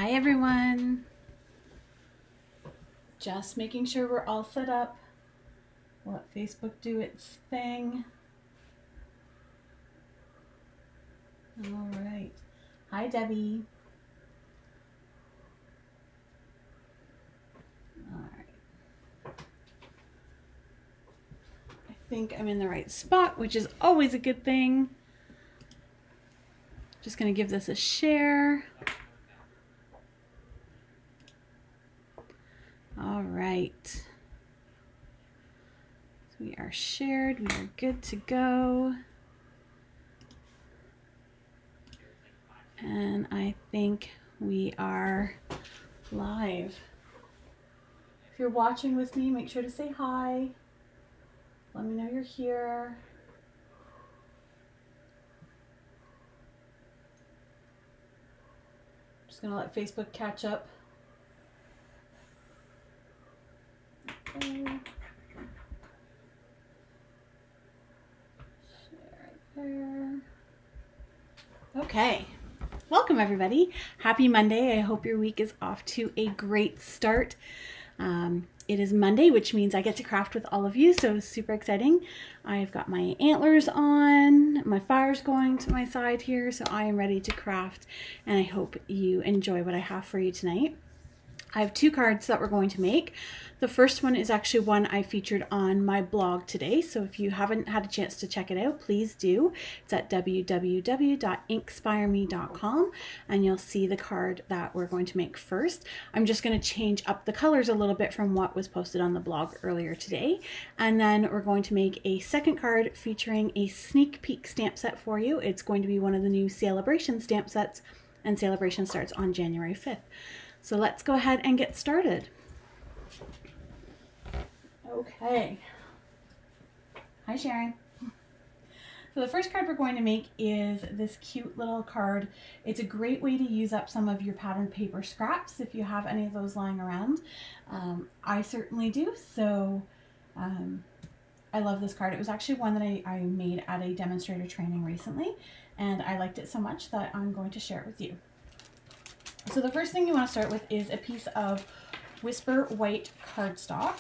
Hi everyone. Just making sure we're all set up. Let Facebook do its thing. All right. Hi Debbie. All right. I think I'm in the right spot, which is always a good thing. Just gonna give this a share. All right. So we are shared, we are good to go. And I think we are live. If you're watching with me, make sure to say hi. Let me know you're here. Just gonna let Facebook catch up. Okay. Share right there. Okay. Welcome everybody. Happy Monday. I hope your week is off to a great start. It is Monday, which means I get to craft with all of you, so super exciting. I've got my antlers on, my fire's going to my side here, so I am ready to craft, and I hope you enjoy what I have for you tonight. I have two cards that we're going to make. The first one is actually one I featured on my blog today, so if you haven't had a chance to check it out, please do. It's at www.InkspireMe.com, and you'll see the card that we're going to make first. I'm just going to change up the colors a little bit from what was posted on the blog earlier today, and then we're going to make a second card featuring a sneak peek stamp set for you. It's going to be one of the new Celebration stamp sets, and Celebration starts on January 5th. So let's go ahead and get started. Okay. Hi Sharon. So the first card we're going to make is this cute little card. It's a great way to use up some of your pattern paper scraps if you have any of those lying around. I certainly do, so I love this card. It was actually one that I made at a demonstrator training recently, and I liked it so much that I'm going to share it with you. So the first thing you want to start with is a piece of Whisper White cardstock.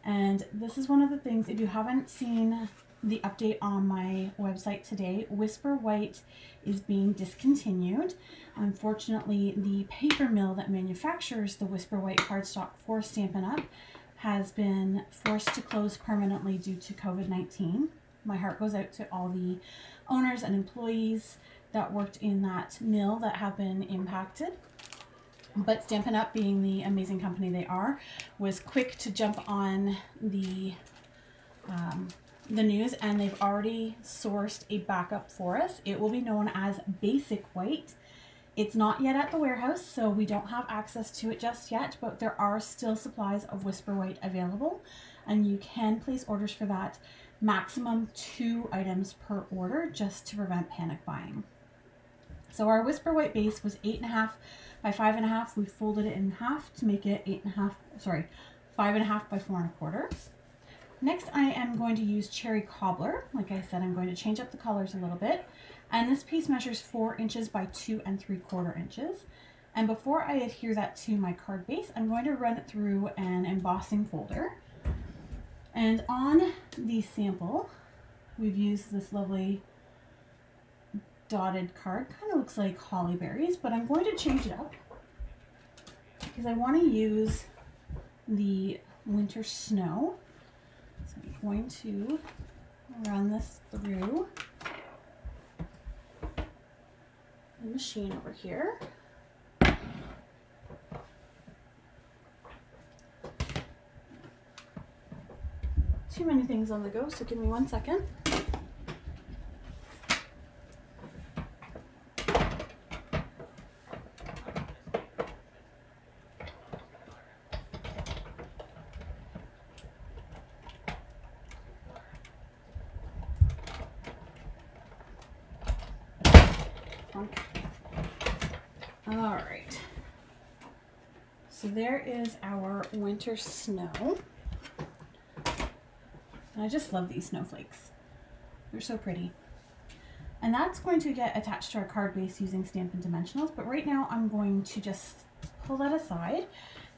And this is one of the things, if you haven't seen the update on my website today, Whisper White is being discontinued. Unfortunately, the paper mill that manufactures the Whisper White cardstock for Stampin' Up! Has been forced to close permanently due to COVID-19. My heart goes out to all the owners and employees that worked in that mill that have been impacted. But Stampin' Up, being the amazing company they are, was quick to jump on the news, and they've already sourced a backup for us. It will be known as Basic White. It's not yet at the warehouse, so we don't have access to it just yet, but there are still supplies of Whisper White available, and you can place orders for that. Maximum 2 items per order, just to prevent panic buying. So our Whisper White base was 8.5 by 5.5. We folded it in half to make it 5.5 by 4.25. Next, I am going to use Cherry Cobbler. Like I said, I'm going to change up the colors a little bit. And this piece measures 4 inches by 2 3/4 inches. And before I adhere that to my card base, I'm going to run it through an embossing folder. And on the sample, we've used this lovely dotted card. Kind of looks like holly berries, but I'm going to change it up because I want to use the winter snow. So I'm going to run this through the machine over here. Too many things on the go, so give me 1 second. All right, so there is our winter snow. And I just love these snowflakes. They're so pretty. And that's going to get attached to our card base using Stampin' Dimensionals, but right now I'm going to just pull that aside,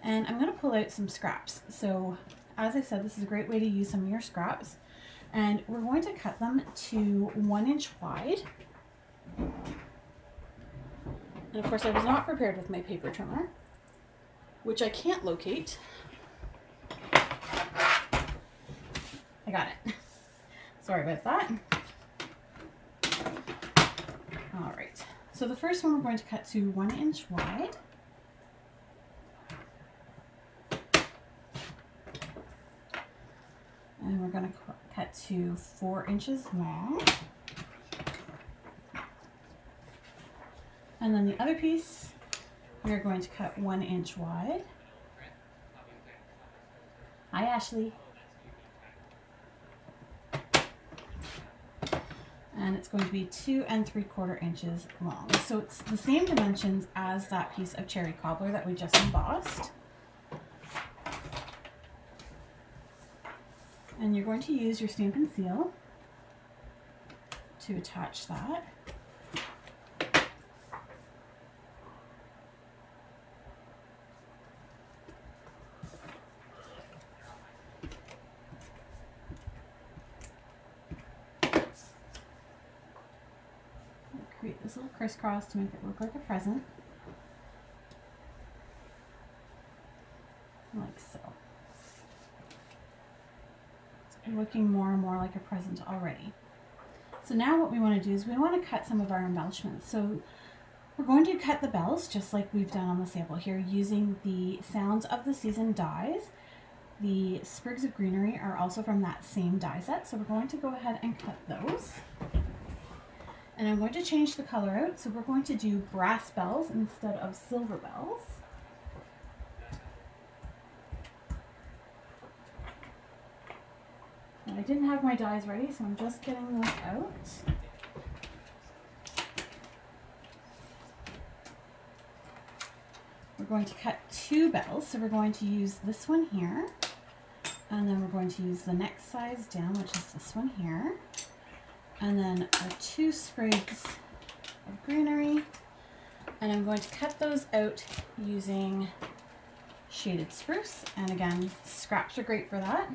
and I'm going to pull out some scraps. So as I said, this is a great way to use some of your scraps, and we're going to cut them to 1 inch wide. And of course I was not prepared with my paper trimmer, which I can't locate. I got it. Sorry about that. All right, so the first one we're going to cut to 1 inch wide. And we're going to cut to 4 inches long. And then the other piece, we're going to cut 1 inch wide. Hi, Ashley. And it's going to be 2 3/4 inches long. So it's the same dimensions as that piece of cherry cobbler that we just embossed. And you're going to use your Stampin' Seal to attach that. Create this little crisscross to make it look like a present, like so. It's looking more and more like a present already. So now what we want to do is we want to cut some of our embellishments. So we're going to cut the bells just like we've done on the sample here, using the Sounds of the Season dies. The sprigs of greenery are also from that same die set, so we're going to go ahead and cut those. And I'm going to change the color out, so we're going to do brass bells instead of silver bells. And I didn't have my dies ready, so I'm just getting those out. We're going to cut 2 bells, so we're going to use this one here, and then we're going to use the next size down, which is this one here. And then our 2 sprigs of greenery, and I'm going to cut those out using shaded spruce, and again, scraps are great for that.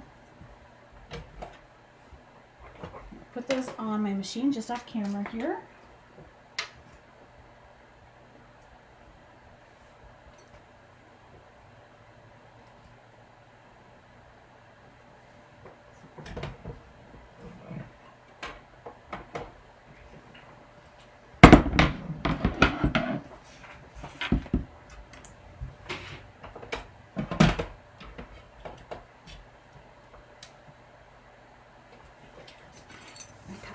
Put those on my machine just off camera here.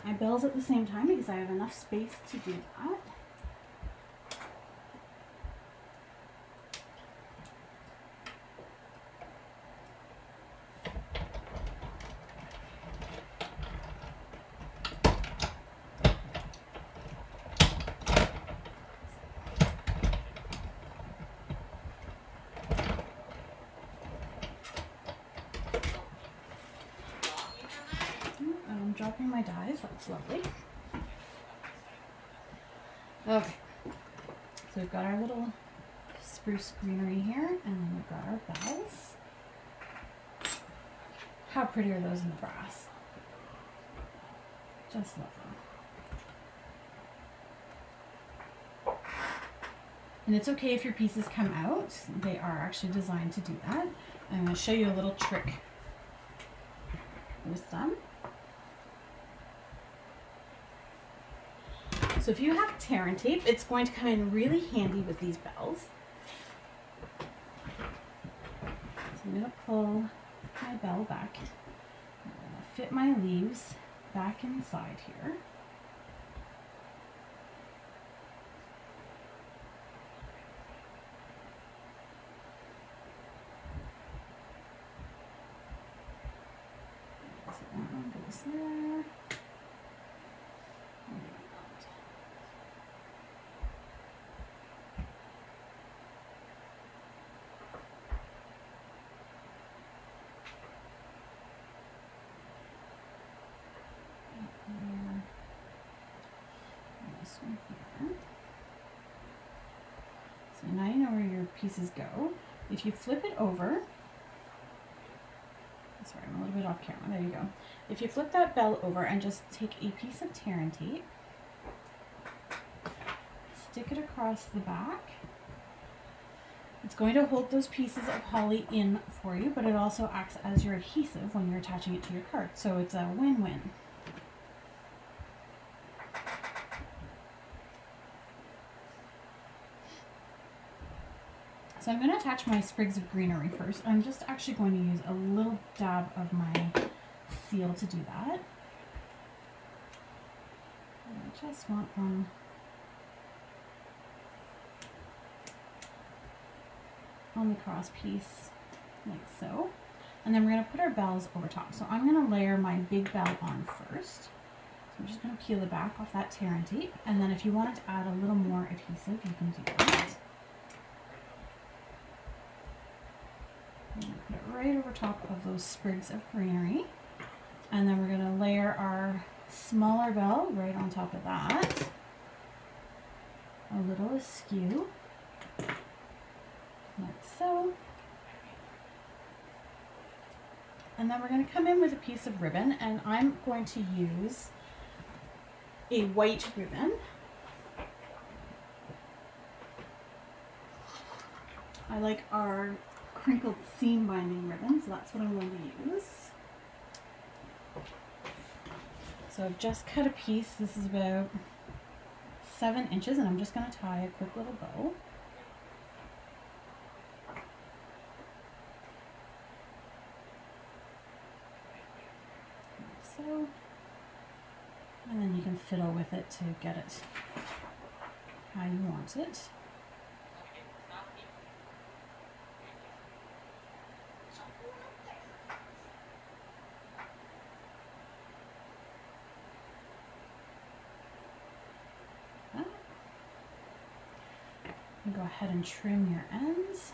My bells at the same time because I have enough space to do that. I'm dropping my dies, that's lovely. Okay, so we've got our little spruce greenery here, and then we've got our bells. How pretty are those in the brass? Just love them. And it's okay if your pieces come out. They are actually designed to do that. I'm going to show you a little trick with them. So if you have tear and tape, it's going to come in really handy with these bells. So I'm going to pull my bell back. I'm going to fit my leaves back inside here. So that one goes there. So now you know where your pieces go. If you flip it over, sorry, I'm a little bit off camera, there you go. If you flip that bell over and just take a piece of tear and tape, stick it across the back, it's going to hold those pieces of holly in for you, but it also acts as your adhesive when you're attaching it to your card. So it's a win-win. So I'm going to attach my sprigs of greenery first. I'm just actually going to use a little dab of my seal to do that. And I just want them on the cross piece like so. And then we're going to put our bells over top. So I'm going to layer my big bell on first. So I'm just going to peel the back off that tear and tape. And then if you wanted to add a little more adhesive, you can do that. I'm going to put it right over top of those sprigs of greenery. And then we're going to layer our smaller bell right on top of that. A little askew, like so. And then we're going to come in with a piece of ribbon, and I'm going to use a white ribbon. I like our crinkled seam binding ribbon, so that's what I'm going to use. So I've just cut a piece. This is about 7 inches, and I'm just going to tie a quick little bow. Like so. And then you can fiddle with it to get it how you want it. Go ahead and trim your ends.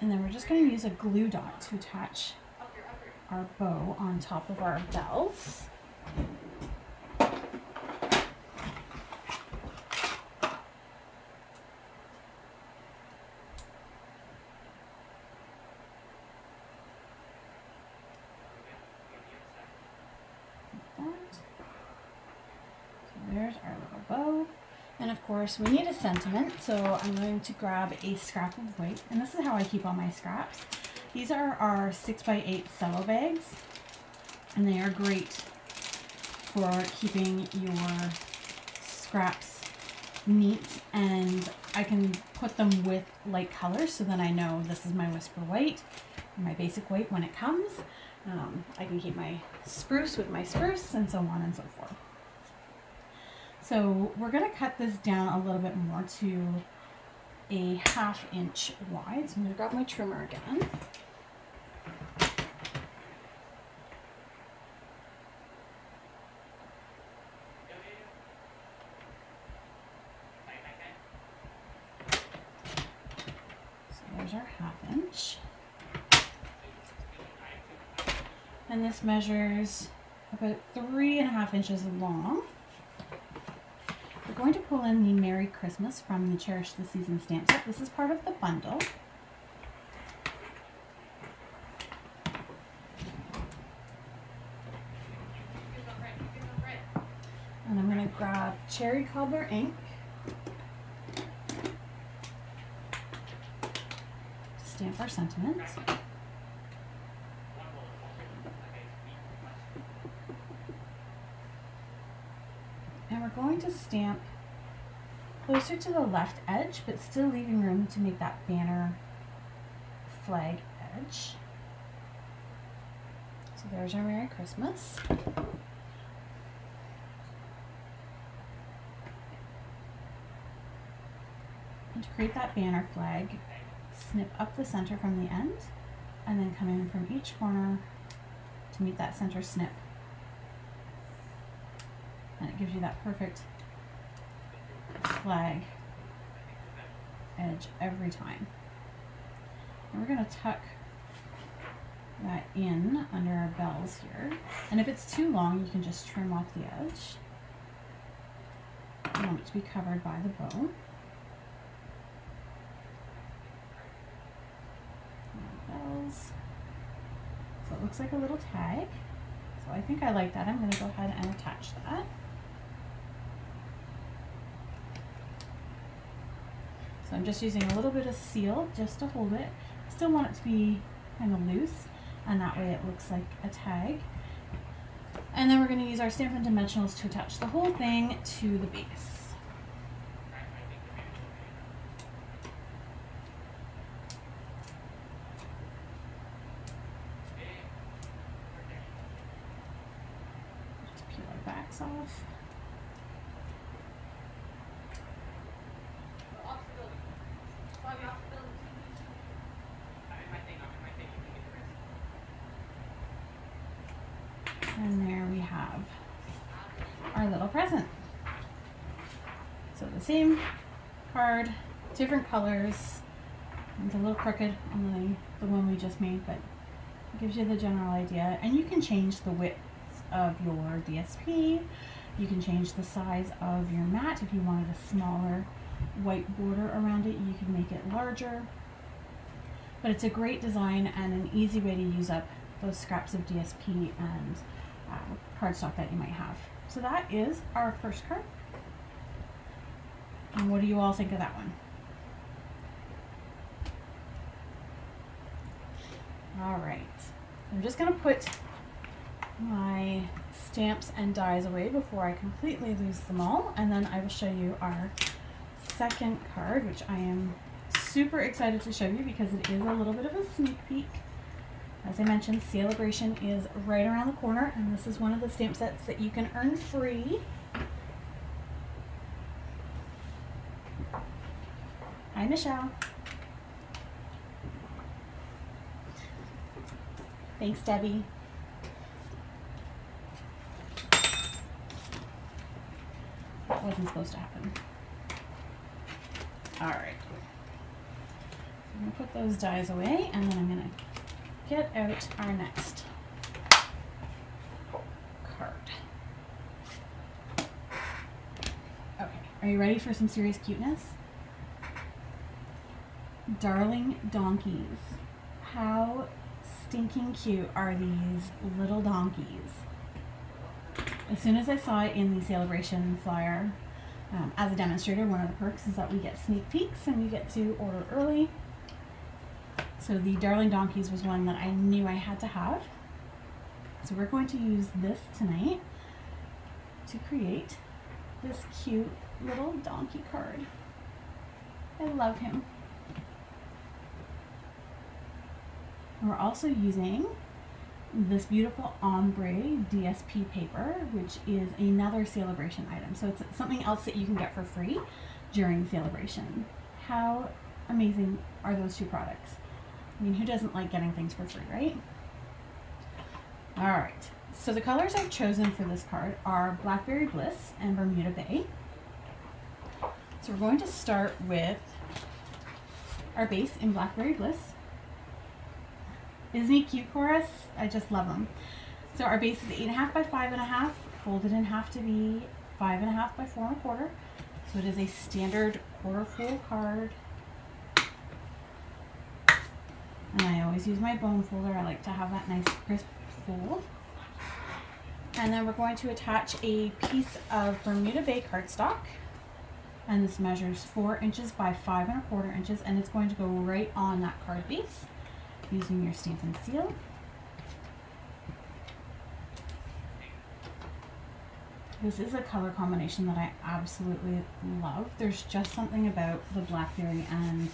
And then we're just going to use a glue dot to attach our bow on top of our bells. There's our little bow. And of course we need a sentiment, so I'm going to grab a scrap of white, and this is how I keep all my scraps. These are our 6x8 cello bags, and they are great for keeping your scraps neat, and I can put them with light colors, so then I know this is my whisper white, my basic white when it comes. I can keep my spruce with my spruce, and so on and so forth. So we're going to cut this down a little bit more to a 1/2 inch wide. So I'm going to grab my trimmer again. So there's our 1/2 inch. And this measures about 3.5 inches long. We're going to pull in the Merry Christmas from the Cherish the Season stamp set. This is part of the bundle. And I'm going to grab Cherry Cobbler ink to stamp our sentiments. And we're going to stamp closer to the left edge, but still leaving room to make that banner flag edge. So there's our Merry Christmas. And to create that banner flag, snip up the center from the end, and then come in from each corner to meet that center snip. And it gives you that perfect flag edge every time. And we're going to tuck that in under our bells here. And if it's too long, you can just trim off the edge. I want it to be covered by the bow. Bells. So it looks like a little tag. So I think I like that. I'm going to go ahead and attach that. So I'm just using a little bit of seal just to hold it. Still want it to be kind of loose, and that way it looks like a tag. And then we're going to use our Stampin' Dimensionals to attach the whole thing to the base. Just peel our backs off. And there we have our little present. So the same card, different colors. It's a little crooked on the one we just made, but it gives you the general idea. And you can change the width of your DSP. You can change the size of your mat. If you wanted a smaller white border around it, you can make it larger. But it's a great design and an easy way to use up those scraps of DSP and cardstock that you might have. So that is our first card. And what do you all think of that one? All right, I'm just going to put my stamps and dies away before I completely lose them all, and then I will show you our second card, which I am super excited to show you because it is a little bit of a sneak peek. As I mentioned, Celebration is right around the corner, and this is one of the stamp sets that you can earn free. Hi, Michelle. Thanks, Debbie. That wasn't supposed to happen. All right. I'm going to put those dies away, and then I'm going to get out our next card. Okay, are you ready for some serious cuteness? Darling donkeys. How stinking cute are these little donkeys? As soon as I saw it in the Celebration flyer, as a demonstrator, one of the perks is that we get sneak peeks and we get to order early. So the Darling Donkeys was one that I knew I had to have. So we're going to use this tonight to create this cute little donkey card. I love him. And we're also using this beautiful ombre DSP paper, which is another Celebration item. So it's something else that you can get for free during Celebration. How amazing are those two products? I mean, who doesn't like getting things for free, right? All right, so the colors I've chosen for this card are Blackberry Bliss and Bermuda Bay. So we're going to start with our base in Blackberry Bliss. Isn't he cute, Chorus? I just love him. So our base is 8.5 by 5.5, folded in half to be 5.5 by 4.25. So it is a standard quarter full card. And I always use my bone folder. I like to have that nice crisp fold. And then we're going to attach a piece of Bermuda Bay cardstock. And this measures 4 inches by 5.25 inches, and it's going to go right on that card base using your Stampin' Seal. This is a color combination that I absolutely love. There's just something about the Blackberry and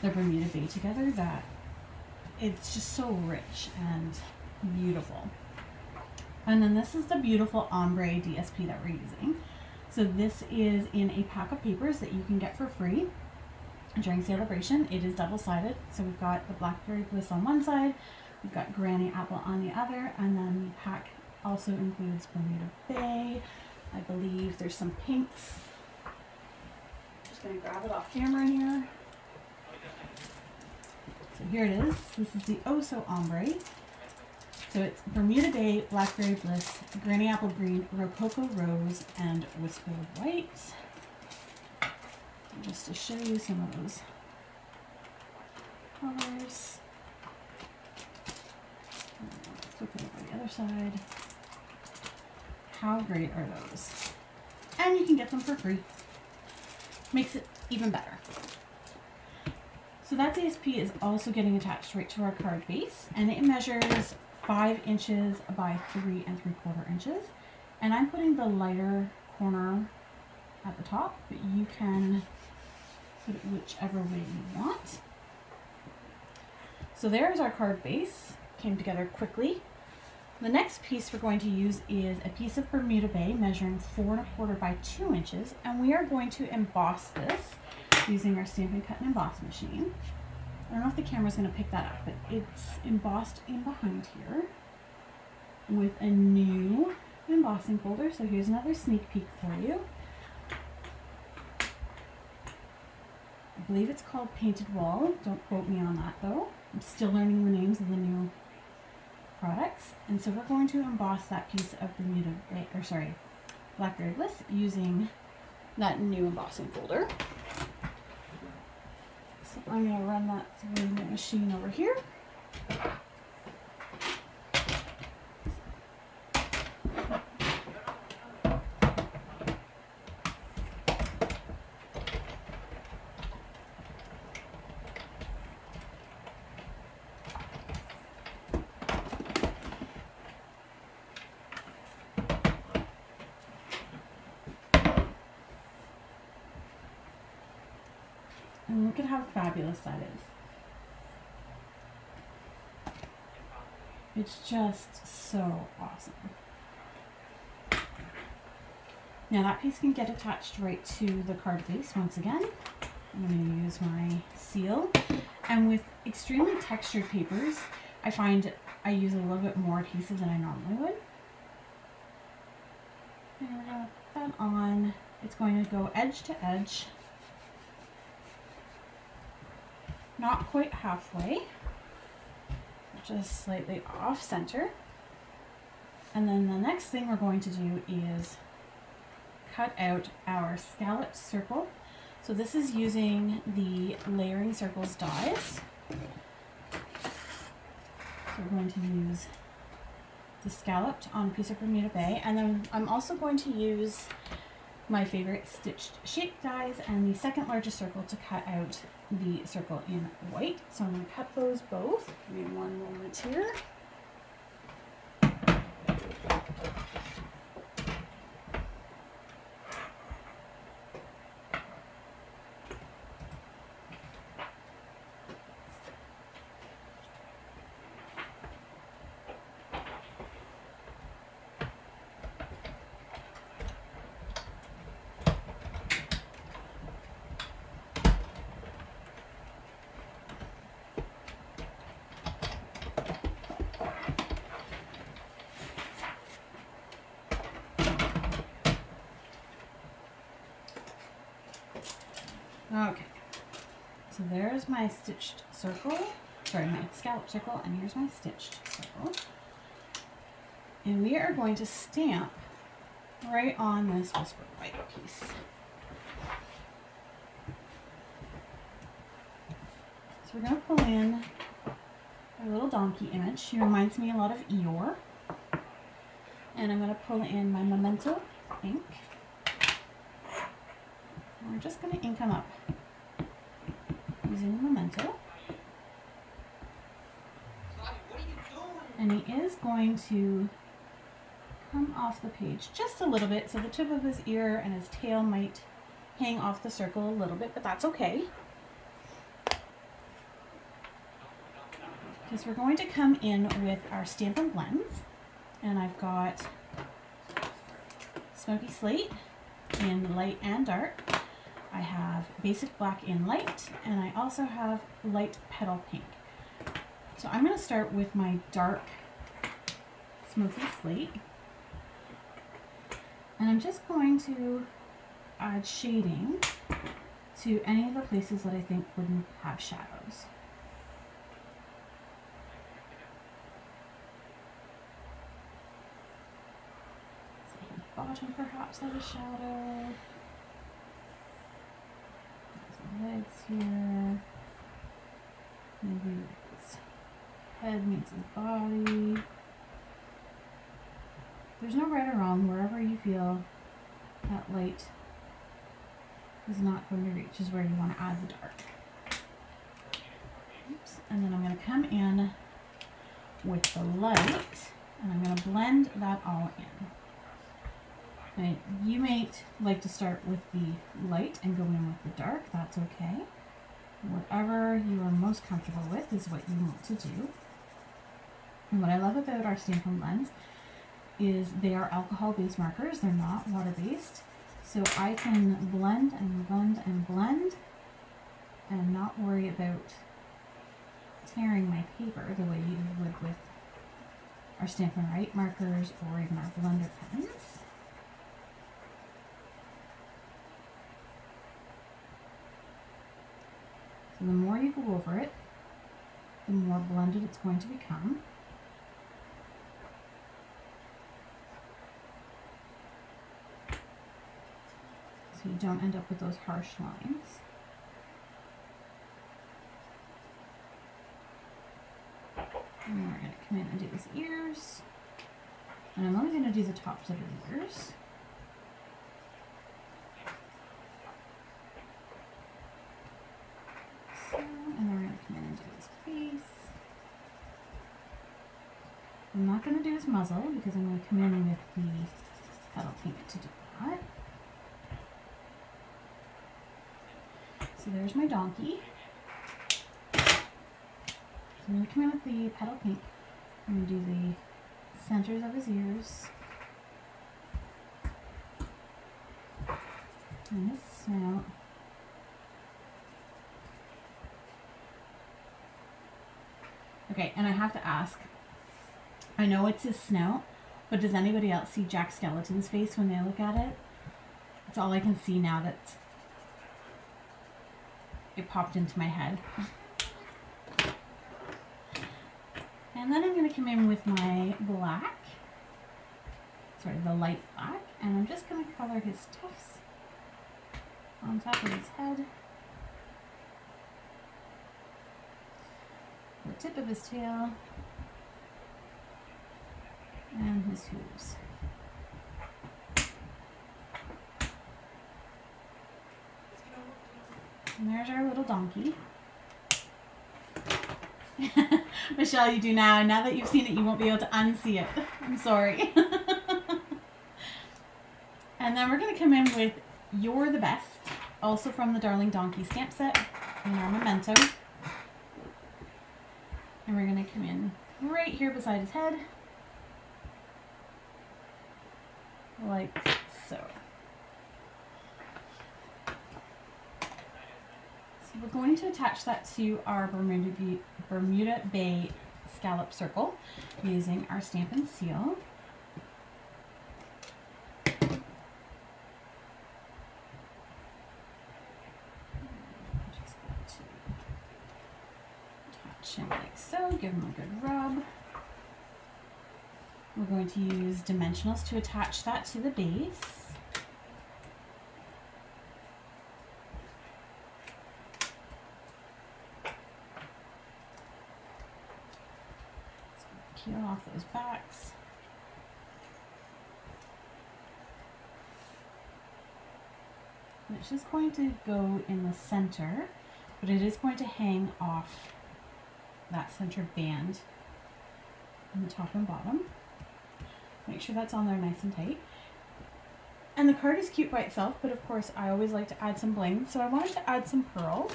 the Bermuda Bay together that it's just so rich and beautiful. And then this is the beautiful ombre DSP that we're using. So this is in a pack of papers that you can get for free during Celebration. It is double-sided. So we've got the Blackberry Bliss on one side, we've got Granny Apple on the other, and then the pack also includes Bermuda Bay. I believe there's some pinks. Just gonna grab it off camera here. So here it is. This is the Oh So Ombre. So it's Bermuda Bay, Blackberry Bliss, Granny Apple Green, Rococo Rose, and Whisper White. And just to show you some of those colors. Flip it over the other side. How great are those? And you can get them for free. Makes it even better. So that DSP is also getting attached right to our card base, and it measures 5 inches by 3 3/4 inches. And I'm putting the lighter corner at the top, but you can put it whichever way you want. So there's our card base. Came together quickly. The next piece we're going to use is a piece of Bermuda Bay measuring 4 1/4 by 2 inches, and we are going to emboss this using our Stampin' Cut and Emboss machine. I don't know if the camera's going to pick that up, but it's embossed in behind here with a new embossing folder. So here's another sneak peek for you. I believe it's called Painted Wall. Don't quote me on that though. I'm still learning the names of the new products. And so we're going to emboss that piece of Bermuda Bay, or sorry, Blackberry Bliss using that new embossing folder. So I'm going to run that through the machine over here. And look at how fabulous that is. It's just so awesome. Now that piece can get attached right to the card base once again. I'm going to use my seal. And with extremely textured papers, I find I use a little bit more adhesive than I normally would. And we're going to put that on. It's going to go edge to edge. Not quite halfway, just slightly off center. And then the next thing we're going to do is cut out our scalloped circle. So this is using the Layering Circles dies. So we're going to use the scalloped on a piece of Bermuda Bay, and then I'm also going to use my favorite stitched shape dies and the second largest circle to cut out the circle in white. So I'm going to cut those both. Give me one moment here. Okay, so there's my stitched circle, sorry, my scallop circle, and here's my stitched circle. And we are going to stamp right on this Whisper White piece. So we're going to pull in our little donkey image. She reminds me a lot of Eeyore. And I'm going to pull in my Memento ink. And we're just going to ink them up using Memento. And he is going to come off the page just a little bit, so the tip of his ear and his tail might hang off the circle a little bit, but that's okay. Because we're going to come in with our Stampin' Blends, and I've got Smoky Slate in light and dark. I have Basic Black in light, and I also have Light Petal Pink. So I'm going to start with my dark Smoky Slate, and I'm just going to add shading to any of the places that I think wouldn't have shadows. bottom perhaps has a shadow. There's the legs here. Maybe his head meets his body. There's no right or wrong. Wherever you feel that light is not going to reach is where you want to add the dark. Oops. And then I'm going to come in with the light and I'm going to blend that all in. Right. You may like to start with the light and go in with the dark. That's okay. Whatever you are most comfortable with is what you want to do. And what I love about our Stampin' blends is they are alcohol-based markers. They're not water-based. So I can blend and blend and blend and not worry about tearing my paper the way you would with our Stampin' Write markers or even our blender pens. So the more you go over it, the more blended it's going to become. So you don't end up with those harsh lines. And then we're going to come in and do his ears. And I'm only going to do the tops of his ears. So, and then we're going to come in and do his face. I'm not going to do his muzzle because I'm going to come in with the petal pink to do that. So there's my donkey. So I'm going to come in with the petal pink. I'm going to do the centers of his ears. And his snout. Okay, and I have to ask, I know it's his snout, but does anybody else see Jack Skellington's face when they look at it? It's all I can see now that it popped into my head. And then I'm going to come in with my black, sorry, the light black, and I'm just going to color his tufts on top of his head, the tip of his tail, and his hooves. And there's our little donkey. Michelle, you do now. And now that you've seen it, you won't be able to unsee it. I'm sorry. And then we're going to come in with You're the Best, also from the Darling Donkey stamp set in our memento. And we're going to come in right here beside his head, like so. So we're going to attach that to our Bermuda Bay scallop circle using our Stampin' Seal. Just going to attach him like so, give him a good rub. We're going to use dimensionals to attach that to the base. Peel off those backs. And it's just going to go in the center, but it is going to hang off that center band on the top and bottom. Make sure that's on there nice and tight. And the card is cute by itself, but of course I always like to add some bling, so I wanted to add some pearls.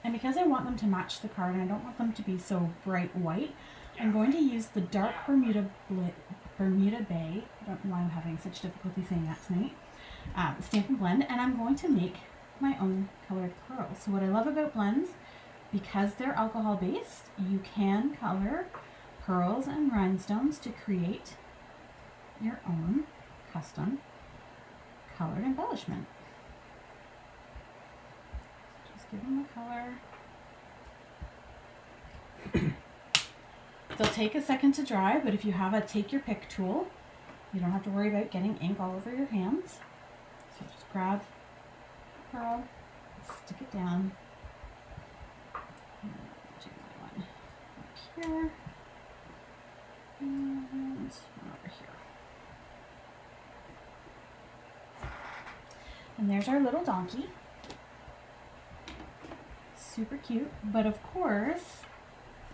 And because I want them to match the card and I don't want them to be so bright white, I'm going to use the dark Bermuda Bay, I don't know why I'm having such difficulty saying that tonight, Stampin' Blend, and I'm going to make my own colored pearls. So what I love about blends, because they're alcohol based, you can color pearls and rhinestones to create your own custom colored embellishment. Give them the color. They'll take a second to dry, but if you have a take your pick tool, You don't have to worry about getting ink all over your hands. So just grab the pearl, stick it down. Do one up here and one over here. And there's our little donkey. Super cute, but of course,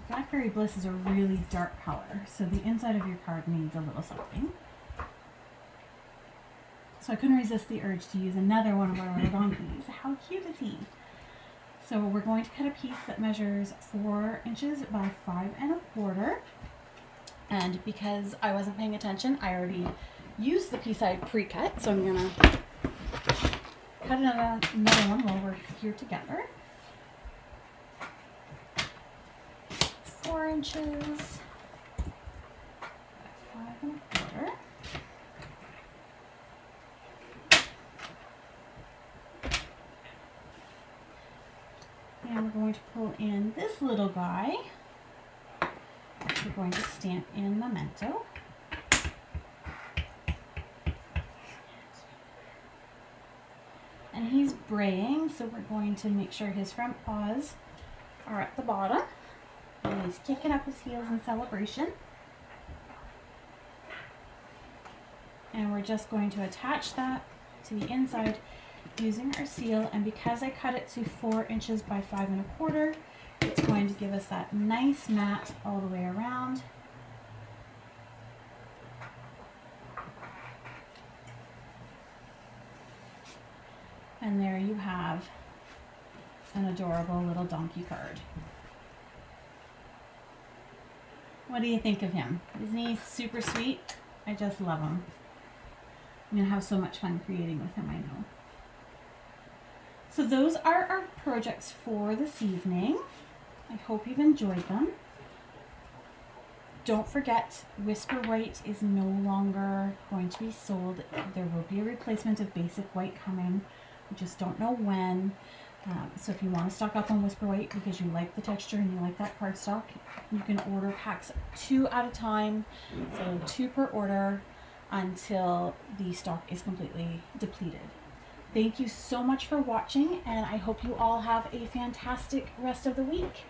Blackberry Bliss is a really dark color, so the inside of your card needs a little something. So I couldn't resist the urge to use another one of our little donkeys. How cute is he? So we're going to cut a piece that measures 4 inches by 5 1/4. And because I wasn't paying attention, I already used the piece I pre-cut, so I'm gonna cut another one while we're here together. 4 inches by 5 1/4. And we're going to pull in this little guy, which we're going to stamp in Memento. And he's braying, so we're going to make sure his front paws are at the bottom. And he's kicking up his heels in celebration. And we're just going to attach that to the inside using our seal, and because I cut it to 4 inches by 5 1/4, it's going to give us that nice mat all the way around. And there you have an adorable little donkey card. What do you think of him? Isn't he super sweet? I just love him. I'm going to have so much fun creating with him, I know. So those are our projects for this evening. I hope you've enjoyed them. Don't forget, Whisper White is no longer going to be sold. There will be a replacement of Basic White coming. We just don't know when. So if you want to stock up on Whisper White because you like the texture and you like that cardstock, you can order packs 2 at a time. So 2 per order until the stock is completely depleted. Thank you so much for watching, and I hope you all have a fantastic rest of the week.